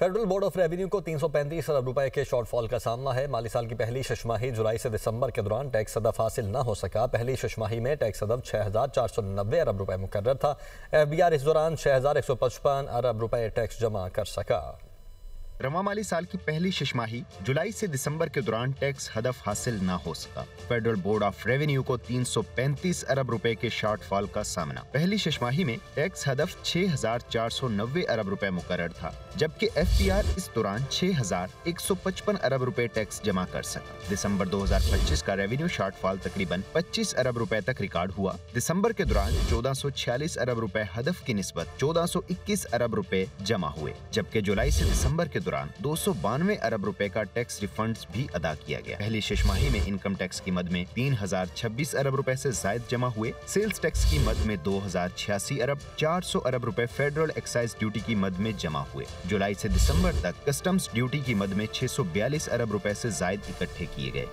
Federal board of revenue को 335 अरब रुपए के शॉर्टफॉल का सामना है। माली साल की पहली छमाही जुलाई से दिसंबर के दौरान टैक्स हदफ हासिल न हो सका। पहली छमाही में टैक्स हदफ 6,490 अरब रुपए मुकर्रर था। FBR इस दौरान 6,155 अरब रुपए टैक्स जमा कर सका। रवा माली साल की पहली छमाही जुलाई से दिसंबर के दौरान टैक्स हदफ हासिल न हो सका। फेडरल बोर्ड ऑफ रेवेन्यू को 335 अरब रुपए के शॉर्टफॉल का सामना। पहली छमाही में टैक्स हदफ 6,490 अरब रुपए मुकर्रर था, जबकि FBR इस दौरान 6,155 अरब रुपए टैक्स जमा कर सका। दिसंबर 2025 का रेवेन्यू शॉर्टफॉल तकरीबन 25 अरब रुपए तक रिकॉर्ड हुआ। दिसंबर के दौरान 1446 अरब रुपए हदफ की निस्बत 1421 अरब रुपए जमा हुए, जबकि जुलाई से दिसंबर के दौरान 292 अरब रुपए का टैक्स रिफंड्स भी अदा किया गया। पहली छमाही में इनकम टैक्स की मद में 3,026 अरब रुपए से जायद जमा हुए। सेल्स टैक्स की मद में 2,086 अरब, 400 अरब रुपए फेडरल एक्साइज ड्यूटी की मद में जमा हुए। जुलाई से दिसंबर तक कस्टम्स ड्यूटी की मद में 642 अरब रुपए से जायद इकट्ठे किए गए।